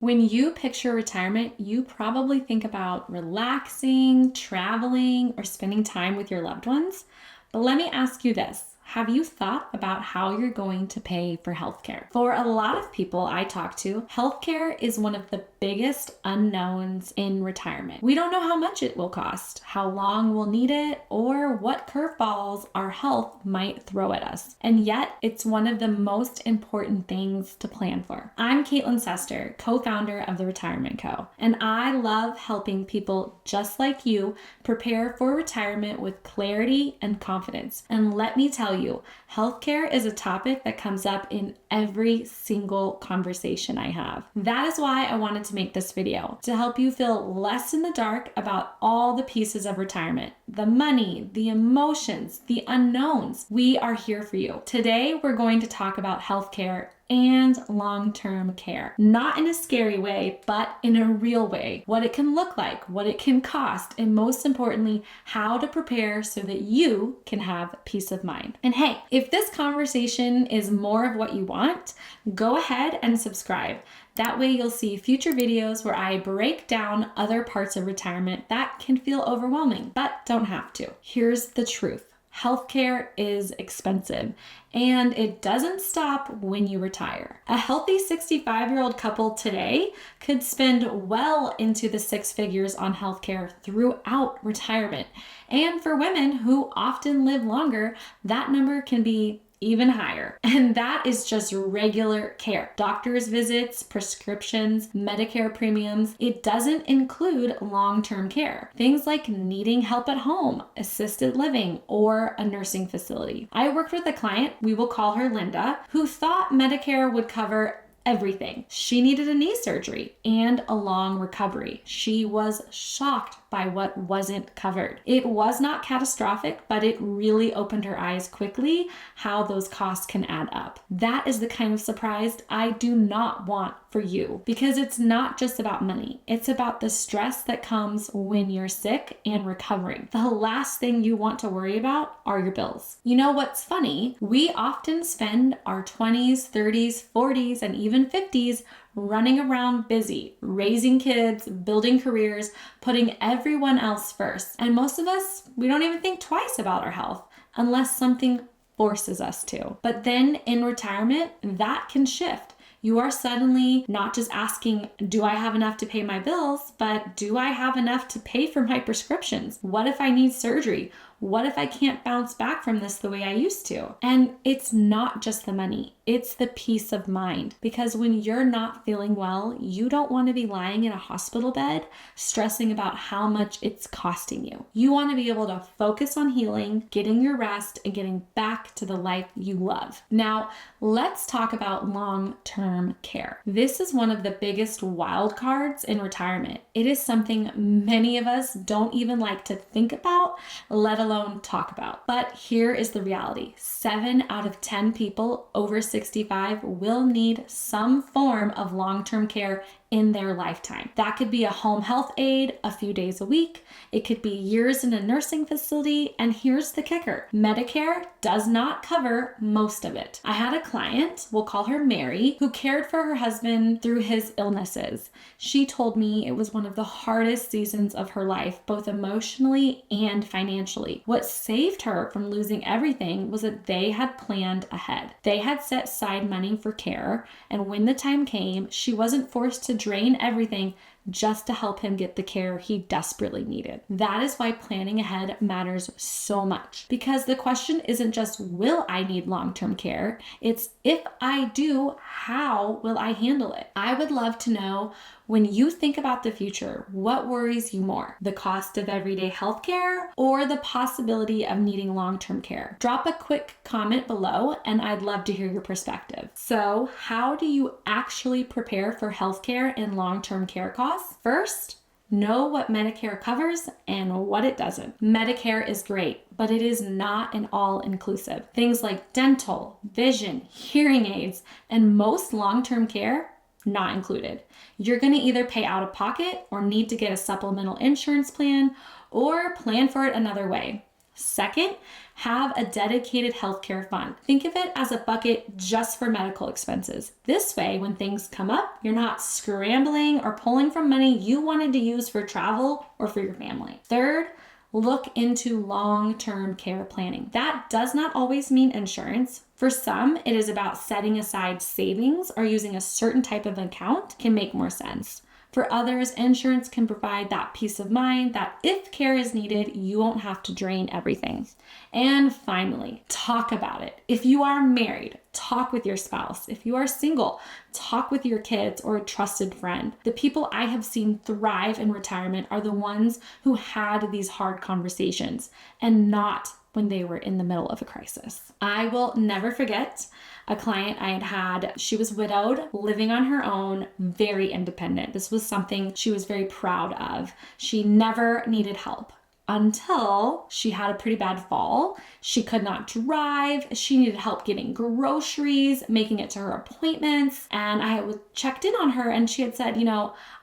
When you picture retirement, you probably think about relaxing, traveling, or spending time with your loved ones. But let me ask you this. Have you thought about how you're going to pay for healthcare? For a lot of people I talk to, healthcare is one of the biggest unknowns in retirement. We don't know how much it will cost, how long we'll need it, or what curveballs our health might throw at us. And yet, it's one of the most important things to plan for. I'm Caitlin Sester, co-founder of the Retirement Co. And I love helping people just like you prepare for retirement with clarity and confidence. And let me tell you, healthcare is a topic that comes up in every single conversation I have. That is why I wanted to make this video, to help you feel less in the dark about all the pieces of retirement, the money, the emotions, the unknowns. We are here for you. Today, we're going to talk about healthcare and long-term care. Not in a scary way, but in a real way. What it can look like, what it can cost, and most importantly, how to prepare so that you can have peace of mind. And hey, if this conversation is more of what you want, go ahead and subscribe. That way you'll see future videos where I break down other parts of retirement that can feel overwhelming, but don't have to. Here's the truth. Healthcare is expensive, and it doesn't stop when you retire. A healthy 65-year-old couple today could spend well into the six figures on healthcare throughout retirement. And for women who often live longer, that number can be even higher. And that is just regular care. Doctor's visits, prescriptions, Medicare premiums. It doesn't include long-term care. Things like needing help at home, assisted living, or a nursing facility. I worked with a client, we will call her Linda, who thought Medicare would cover everything. She needed a knee surgery and a long recovery. She was shocked by what wasn't covered. It was not catastrophic, but it really opened her eyes quickly how those costs can add up. That is the kind of surprise I do not want for you, because it's not just about money. It's about the stress that comes when you're sick and recovering. The last thing you want to worry about are your bills. You know what's funny? We often spend our 20s, 30s, 40s, and even 50s running around busy, raising kids, building careers, putting everyone else first. And most of us, we don't even think twice about our health unless something forces us to. But then in retirement, that can shift. You are suddenly not just asking, do I have enough to pay my bills, but do I have enough to pay for my prescriptions? What if I need surgery? What if I can't bounce back from this the way I used to? And it's not just the money, it's the peace of mind. Because when you're not feeling well, you don't want to be lying in a hospital bed stressing about how much it's costing you. You want to be able to focus on healing, getting your rest, and getting back to the life you love. Now, let's talk about long-term care. This is one of the biggest wild cards in retirement. It is something many of us don't even like to think about, let alone talk about. But here is the reality. 7 out of 10 people over 65 will need some form of long-term care in their lifetime. That could be a home health aide a few days a week. It could be years in a nursing facility. And here's the kicker. Medicare does not cover most of it. I had a client, we'll call her Mary, who cared for her husband through his illnesses. She told me it was one of the hardest seasons of her life, both emotionally and financially. What saved her from losing everything was that they had planned ahead. They had set aside money for care, and when the time came, she wasn't forced to drain everything just to help him get the care he desperately needed. That is why planning ahead matters so much, because the question isn't just, will I need long-term care? It's, if I do, how will I handle it? I would love to know, when you think about the future, what worries you more? The cost of everyday healthcare or the possibility of needing long-term care? Drop a quick comment below and I'd love to hear your perspective. So, how do you actually prepare for healthcare and long-term care costs? First, know what Medicare covers and what it doesn't. Medicare is great, but it is not an all-inclusive. Things like dental, vision, hearing aids, and most long-term care, not included. You're going to either pay out of pocket or need to get a supplemental insurance plan or plan for it another way. Second, have a dedicated healthcare fund. Think of it as a bucket just for medical expenses. This way, when things come up, you're not scrambling or pulling from money you wanted to use for travel or for your family. Third, look into long-term care planning. That does not always mean insurance. For some, it is about setting aside savings or using a certain type of account can make more sense. For others, insurance can provide that peace of mind that if care is needed, you won't have to drain everything. And finally, talk about it. If you are married, talk with your spouse. If you are single, talk with your kids or a trusted friend. The people I have seen thrive in retirement are the ones who had these hard conversations and not when they were in the middle of a crisis. I will never forget a client I had. She was widowed, living on her own, very independent. This was something she was very proud of. She never needed help until she had a pretty bad fall. She could not drive. She needed help getting groceries, making it to her appointments. And I checked in on her and she had said,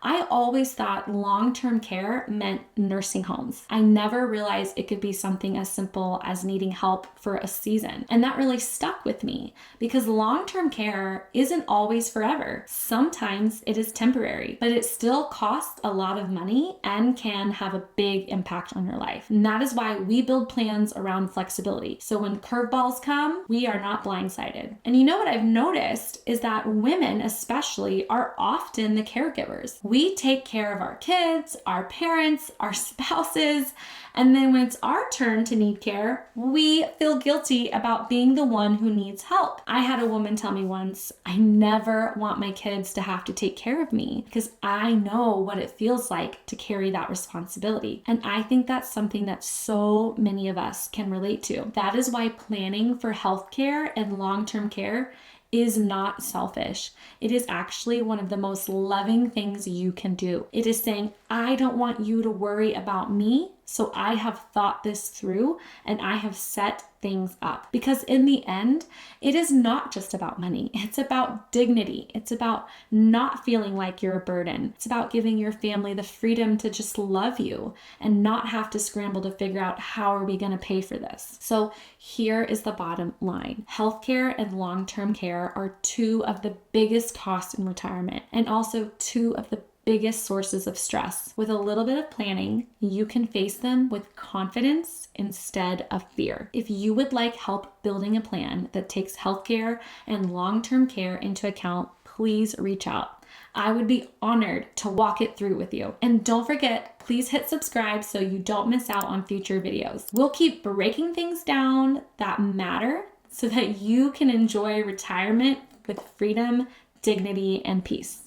I always thought long-term care meant nursing homes. I never realized it could be something as simple as needing help for a season. And that really stuck with me because long-term care isn't always forever. Sometimes it is temporary, but it still costs a lot of money and can have a big impact on your life. And that is why we build plans around flexibility. So when curveballs come, we are not blindsided. And you know what I've noticed is that women especially are often the caregivers. We take care of our kids, our parents, our spouses, and then when it's our turn to need care, we feel guilty about being the one who needs help. I had a woman tell me once, I never want my kids to have to take care of me because I know what it feels like to carry that responsibility. And I think that's something that so many of us can relate to. That is why planning for healthcare and long-term care is not selfish. It is actually one of the most loving things you can do. It is saying, I don't want you to worry about me, so I have thought this through and I have set things up. Because in the end, it is not just about money. It's about dignity. It's about not feeling like you're a burden. It's about giving your family the freedom to just love you and not have to scramble to figure out how are we going to pay for this. So here is the bottom line. Healthcare and long-term care are two of the biggest costs in retirement and also two of the biggest sources of stress. With a little bit of planning, you can face them with confidence instead of fear. If you would like help building a plan that takes healthcare and long-term care into account, please reach out. I would be honored to walk it through with you. And don't forget, please hit subscribe so you don't miss out on future videos. We'll keep breaking things down that matter so that you can enjoy retirement with freedom, dignity, and peace.